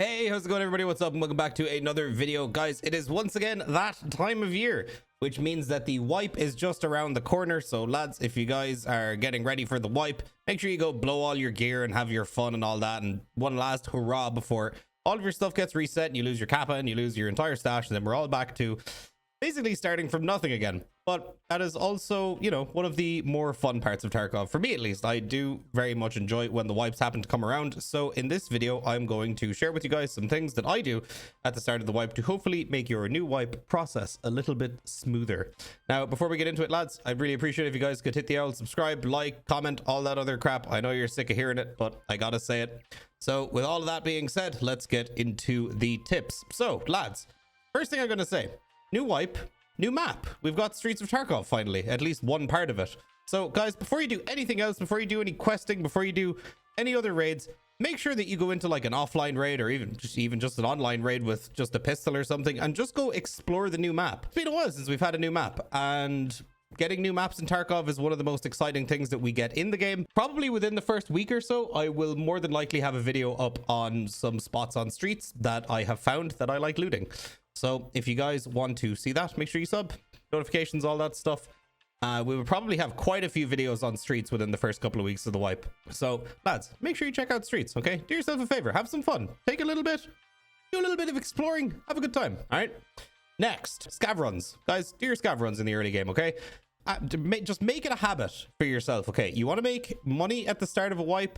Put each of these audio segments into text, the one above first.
Hey, how's it going, everybody? What's up, and welcome back to another video. Guys, it is once again that time of year, which means that the wipe is just around the corner. So lads, if you guys are getting ready for the wipe, make sure you go blow all your gear and have your fun and all that, and one last hurrah before all of your stuff gets reset and you lose your kappa and you lose your entire stash, and then we're all back to basically starting from nothing again. But that is also, you know, one of the more fun parts of Tarkov. For me, at least, I do very much enjoy when the wipes happen to come around. So in this video, I'm going to share with you guys some things that I do at the start of the wipe to hopefully make your new wipe process a little bit smoother. Now, before we get into it, lads, I'd really appreciate it if you guys could hit the old subscribe, like, comment, all that other crap. I know you're sick of hearing it, but I gotta say it. So with all of that being said, let's get into the tips. So, lads, first thing I'm gonna say, new wipe, new map. We've got Streets of Tarkov finally, at least one part of it. So guys, before you do anything else, before you do any questing, before you do any other raids, make sure that you go into like an offline raid or even just an online raid with just a pistol or something, and just go explore the new map. It's been a while since we've had a new map, and getting new maps in Tarkov is one of the most exciting things that we get in the game. Probably within the first week or so, I will more than likely have a video up on some spots on streets that I have found that I like looting. So if you guys want to see that, make sure you sub, notifications, all that stuff. We will probably have quite a few videos on streets within the first couple of weeks of the wipe. So lads, make sure you check out streets, okay? Do yourself a favor, have some fun, take a little bit, do a little bit of exploring, have a good time. All right, next, scav runs. Guys, do your scav runs in the early game, okay? Just make it a habit for yourself, okay? You want to make money at the start of a wipe,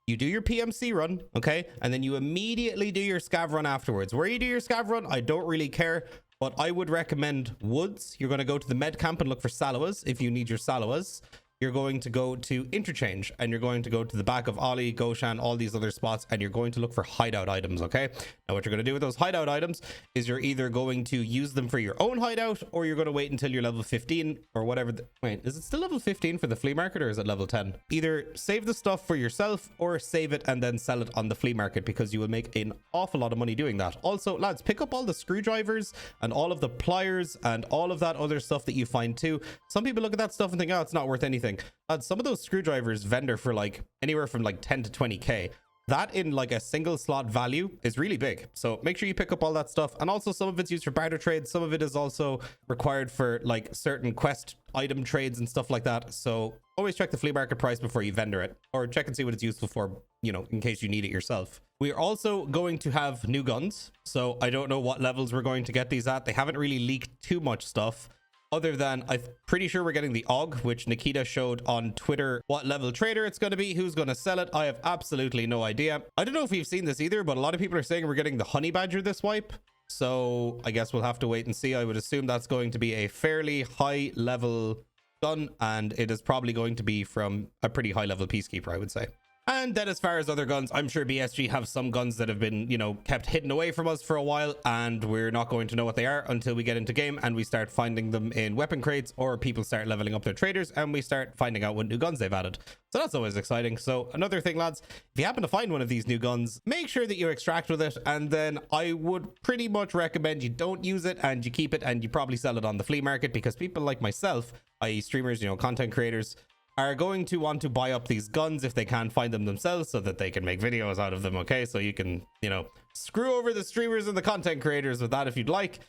you do your PMC run, okay? And then you immediately do your scav run afterwards. Where you do your scav run, I don't really care, but I would recommend woods. You're going to go to the med camp and look for Salewas if you need your Salewas. You're going to go to interchange, and you're going to go to the back of Ollie, Goshan, all these other spots, and you're going to look for hideout items, okay? Now what you're going to do with those hideout items is you're either going to use them for your own hideout, or you're going to wait until you're level 15 or whatever. Wait, is it still level 15 for the flea market, or is it level 10? Either save the stuff for yourself or save it and then sell it on the flea market, because you will make an awful lot of money doing that. Also, lads, pick up all the screwdrivers and all of the pliers and all of that other stuff that you find too. Some people look at that stuff and think, oh, it's not worth anything. Some of those screwdrivers vendor for like anywhere from like 10 to 20k. That in like a single slot value is really big. So make sure you pick up all that stuff. And also some of it's used for barter trades. Some of it is also required for like certain quest item trades and stuff like that. So always check the flea market price before you vendor it, or check and see what it's useful for, you know, in case you need it yourself. We are also going to have new guns. So I don't know what levels we're going to get these at. They haven't really leaked too much stuff, other than I'm pretty sure we're getting the AUG, which Nikita showed on Twitter what level trader it's going to be, who's going to sell it. I have absolutely no idea. I don't know if we've seen this either, but a lot of people are saying we're getting the honey badger this wipe. So I guess we'll have to wait and see. I would assume that's going to be a fairly high level gun, and it is probably going to be from a pretty high level peacekeeper, I would say. And then as far as other guns, I'm sure BSG have some guns that have been, you know, kept hidden away from us for a while, and we're not going to know what they are until we get into game and we start finding them in weapon crates, or people start leveling up their traders and we start finding out what new guns they've added. So that's always exciting. So another thing, lads, if you happen to find one of these new guns, make sure that you extract with it, and then I would pretty much recommend you don't use it and you keep it, and you probably sell it on the flea market, because people like myself, i.e. streamers, you know, content creators, are going to want to buy up these guns if they can't find them themselves, so that they can make videos out of them, okay? So you can, you know, screw over the streamers and the content creators with that if you'd like,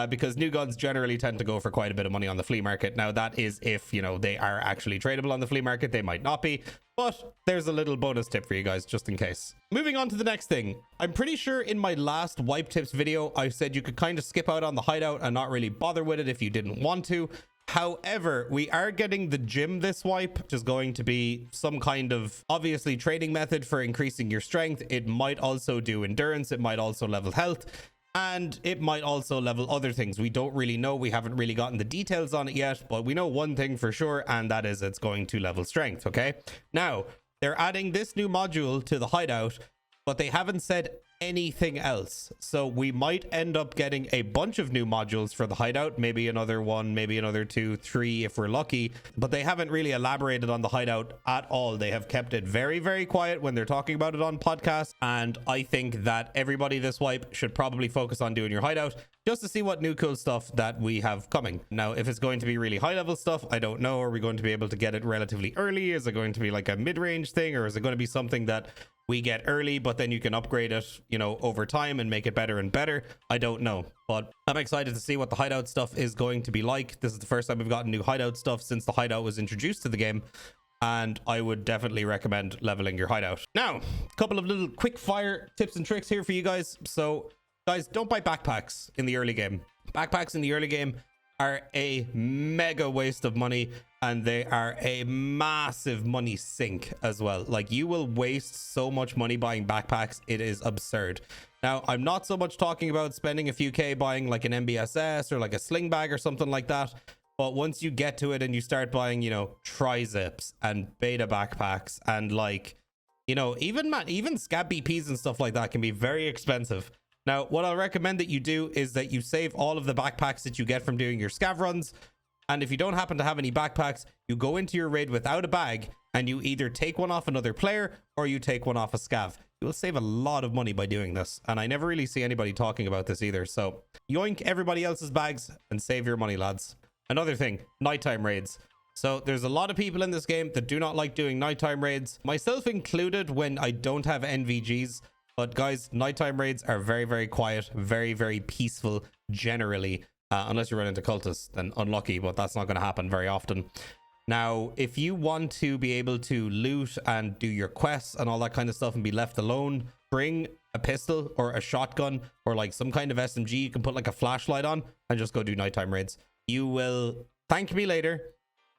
because new guns generally tend to go for quite a bit of money on the flea market. Now that is if, you know, they are actually tradable on the flea market. They might not be, but there's a little bonus tip for you guys just in case. Moving on to the next thing, I'm pretty sure in my last wipe tips video I said you could kind of skip out on the hideout and not really bother with it if you didn't want to. However, we are getting the gym this wipe, which is going to be some kind of obviously training method for increasing your strength. It might also do endurance, it might also level health, and it might also level other things. We don't really know. We haven't really gotten the details on it yet, but we know one thing for sure, and that is it's going to level strength, okay? Now, they're adding this new module to the hideout, but they haven't said anything else. So we might end up getting a bunch of new modules for the hideout, maybe another one, maybe another 2, 3 if we're lucky, but they haven't really elaborated on the hideout at all. They have kept it very, very quiet when they're talking about it on podcasts, and I think that everybody this wipe should probably focus on doing your hideout just to see what new cool stuff that we have coming. Now, if it's going to be really high level stuff, I don't know. Are we going to be able to get it relatively early? Is it going to be like a mid-range thing, or is it going to be something that we get early, but then you can upgrade it, you know, over time and make it better and better. I don't know, but I'm excited to see what the hideout stuff is going to be like. This is the first time we've gotten new hideout stuff since the hideout was introduced to the game, and I would definitely recommend leveling your hideout. Now, a couple of little quick fire tips and tricks here for you guys. So guys, don't buy backpacks in the early game. Backpacks in the early game are a mega waste of money, and they are a massive money sink as well. Like, you will waste so much money buying backpacks, it is absurd. Now, I'm not so much talking about spending a few K buying like an MBSS or like a sling bag or something like that, but once you get to it and you start buying, you know, tri-zips and beta backpacks and, like, you know, even Scav BPs and stuff like that can be very expensive. Now, what I'll recommend that you do is that you save all of the backpacks that you get from doing your scav runs. And if you don't happen to have any backpacks, you go into your raid without a bag and you either take one off another player or you take one off a scav. You'll save a lot of money by doing this. And I never really see anybody talking about this either. So yoink everybody else's bags and save your money, lads. Another thing, nighttime raids. So there's a lot of people in this game that do not like doing nighttime raids, myself included, when I don't have NVGs. But guys, nighttime raids are very, very quiet, very, very peaceful generally, unless you run into cultists, then unlucky, but that's not going to happen very often. Now, if you want to be able to loot and do your quests and all that kind of stuff and be left alone, bring a pistol or a shotgun or like some kind of SMG you can put like a flashlight on and just go do nighttime raids. You will thank me later.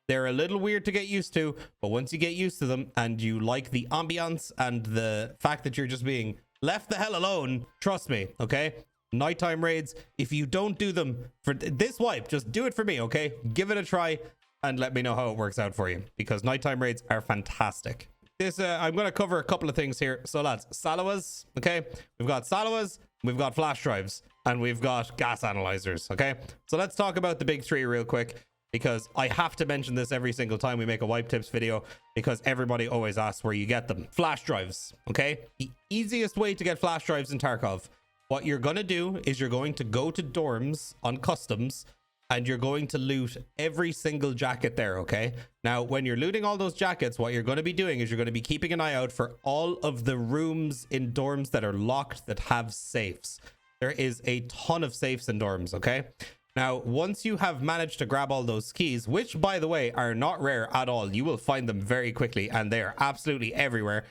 They're a little weird to get used to, but once you get used to them and you like the ambiance and the fact that you're just being left the hell alone, trust me, okay? Nighttime raids, if you don't do them for this wipe, just do it for me, okay? Give it a try and let me know how it works out for you, because nighttime raids are fantastic. This I'm going to cover a couple of things here. So lads, Salewas, okay? We've got Salewas, we've got flash drives, and we've got gas analyzers, okay? So let's talk about the big three real quick, because I have to mention this every single time we make a wipe tips video, because everybody always asks where you get them. Flash drives, okay? The easiest way to get flash drives in Tarkov, what you're gonna do is you're going to go to dorms on customs and you're going to loot every single jacket there, okay? Now, when you're looting all those jackets, what you're going to be doing is you're going to be keeping an eye out for all of the rooms in dorms that are locked that have safes. There is a ton of safes in dorms, okay? Now, once you have managed to grab all those keys, which, by the way, are not rare at all, you will find them very quickly, and they are absolutely everywhere.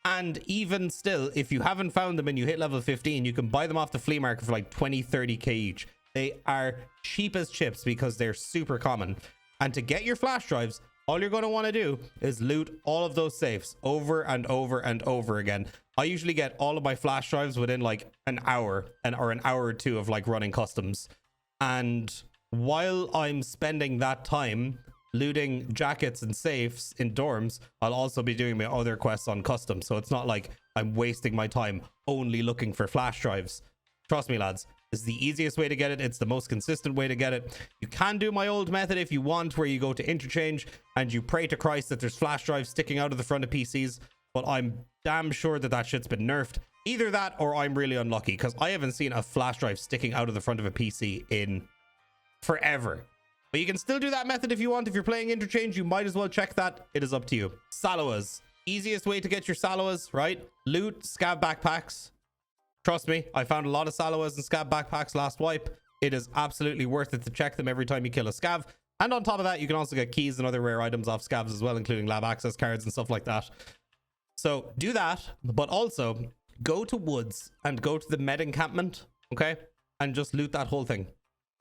And even still, if you haven't found them and you hit level 15, you can buy them off the flea market for like 20, 30k each. They are cheap as chips because they're super common. And to get your flash drives, all you're going to want to do is loot all of those safes over and over and over again. I usually get all of my flash drives within like an hour or an hour or two of like running customs. And while I'm spending that time looting jackets and safes in dorms, I'll also be doing my other quests on custom. So it's not like I'm wasting my time only looking for flash drives. Trust me, lads, this is the easiest way to get it. It's the most consistent way to get it. You can do my old method if you want, where you go to interchange and you pray to Christ that there's flash drives sticking out of the front of PCs. But I'm damn sure that that shit's been nerfed. Either that or I'm really unlucky, because I haven't seen a flash drive sticking out of the front of a PC in forever. But you can still do that method if you want. If you're playing interchange, you might as well check that. It is up to you. Salewas. Easiest way to get your Salewas, right? Loot scav backpacks. Trust me, I found a lot of Salewas and scav backpacks last wipe. It is absolutely worth it to check them every time you kill a scav. And on top of that, you can also get keys and other rare items off scavs as well, including lab access cards and stuff like that. So do that, but also go to woods and go to the med encampment, okay? And just loot that whole thing.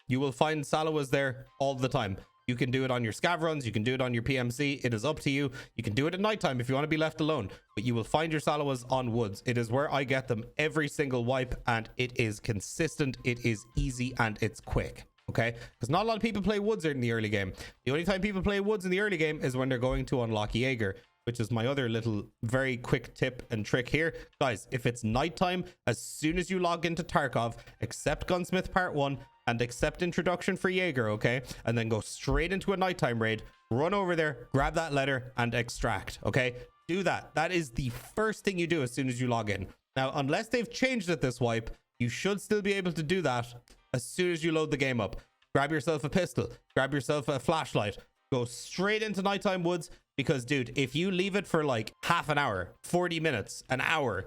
You will find Salewas there all the time. You can do it on your scav runs. You can do it on your PMC. It is up to you. You can do it at nighttime if you want to be left alone. But you will find your Salewas on woods. It is where I get them every single wipe. And it is consistent. It is easy. And it's quick. Okay? Because not a lot of people play woods in the early game. The only time people play woods in the early game is when they're going to unlock Jaeger, which is my other little very quick tip and trick here. Guys, if it's nighttime, as soon as you log into Tarkov, accept Gunsmith Part 1 and accept introduction for Jaeger, okay? And then go straight into a nighttime raid, run over there, grab that letter and extract, okay? Do that. That is the first thing you do as soon as you log in. Now, unless they've changed it this wipe, you should still be able to do that as soon as you load the game up. Grab yourself a pistol, grab yourself a flashlight, go straight into nighttime woods, Because, dude, if you leave it for like half an hour, 40 minutes, an hour,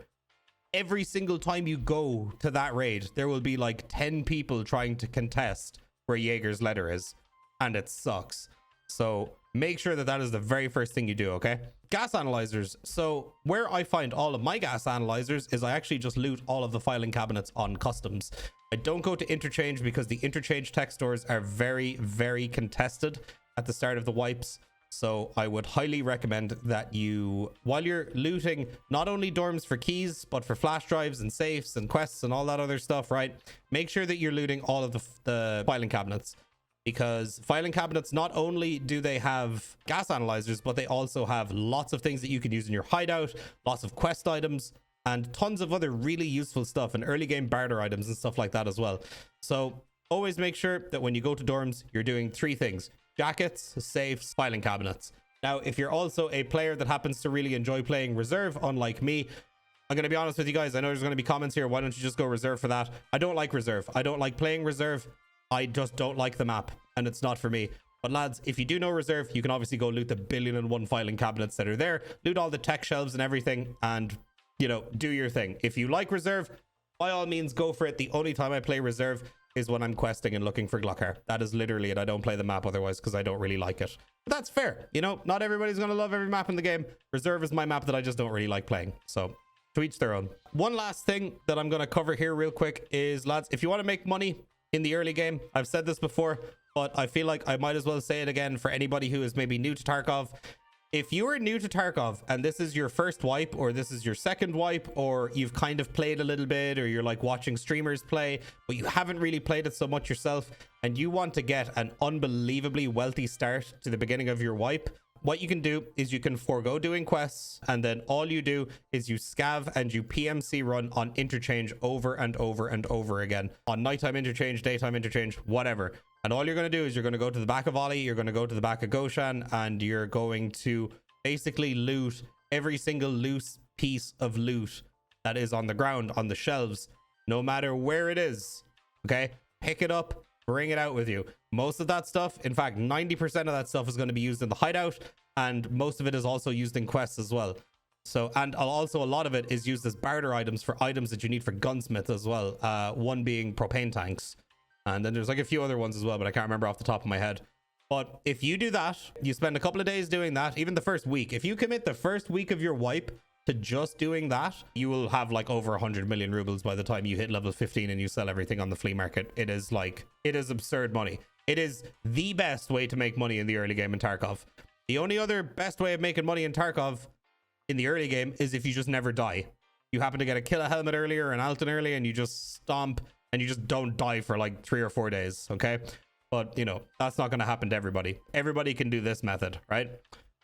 every single time you go to that raid, there will be like 10 people trying to contest where Jaeger's letter is. And it sucks. So make sure that that is the very first thing you do, okay? Gas analyzers. So where I find all of my gas analyzers is I actually just loot all of the filing cabinets on customs. I don't go to interchange because the interchange tech stores are very, very contested at the start of the wipes. So I would highly recommend that you, while you're looting not only dorms for keys, but for flash drives and safes and quests and all that other stuff, right? Make sure that you're looting all of the filing cabinets. Because filing cabinets, not only do they have gas analyzers, but they also have lots of things that you can use in your hideout, lots of quest items, and tons of other really useful stuff, and early game barter items and stuff like that as well. So always make sure that when you go to dorms, you're doing 3 things: jackets, safes, filing cabinets. Now, if you're also a player that happens to really enjoy playing reserve, unlike me, I'm going to be honest with you guys. I know there's going to be comments here. Why don't you just go reserve for that? I don't like reserve. I don't like playing reserve. I just don't like the map, and it's not for me. But lads, if you do know reserve, you can obviously go loot the 1,000,001 filing cabinets that are there, loot all the tech shelves and everything, and, you know, do your thing. If you like reserve, by all means, go for it. The only time I play reserve is when I'm questing and looking for Glockar. That is literally it. I don't play the map otherwise because I don't really like it. But that's fair. You know, not everybody's going to love every map in the game. Reserve is my map that I just don't really like playing. So to each their own. One last thing that I'm going to cover here real quick is, lads, if you want to make money in the early game, I've said this before, but I feel like I might as well say it again for anybody who is maybe new to Tarkov. If you are new to Tarkov and this is your first wipe, or this is your second wipe, or you've kind of played a little bit, or you're like watching streamers play, but you haven't really played it so much yourself, and you want to get an unbelievably wealthy start to the beginning of your wipe, what you can do is you can forego doing quests, and then all you do is you scav and you PMC run on interchange over and over and over again, on nighttime interchange, daytime interchange, whatever. And all you're going to do is you're going to go to the back of Ollie, you're going to go to the back of Goshan, and you're going to basically loot every single loose piece of loot that is on the ground, on the shelves, no matter where it is. Okay, pick it up, bring it out with you. Most of that stuff, in fact 90% of that stuff, is going to be used in the hideout, and most of it is also used in quests as well. So, and also a lot of it is used as barter items for items that you need for gunsmith as well, one being propane tanks, and then there's like a few other ones as well, but I can't remember off the top of my head. But if you do that, you spend a couple of days doing that, even the first week, if you commit the first week of your wipe to just doing that, you will have like over 100 million rubles by the time you hit level 15 and you sell everything on the flea market. It is like, it is absurd money. It is the best way to make money in the early game in Tarkov. The only other best way of making money in Tarkov in the early game is if you just never die. You happen to get a killer helmet early or an Alton early, and you just stomp and you just don't die for like 3 or 4 days, okay? But, you know, that's not going to happen to everybody. Everybody can do this method, right?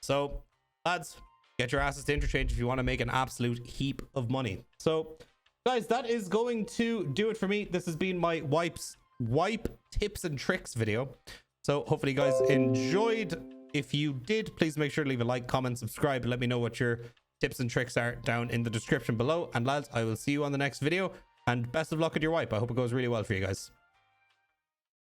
So, lads, get your asses to interchange if you want to make an absolute heap of money. So, guys, that is going to do it for me. This has been my wipe tips and tricks video. So, hopefully you guys enjoyed. If you did, please make sure to leave a like, comment, subscribe, and let me know what your tips and tricks are down in the description below. And lads, I will see you on the next video. And best of luck with your wipe. I hope it goes really well for you guys.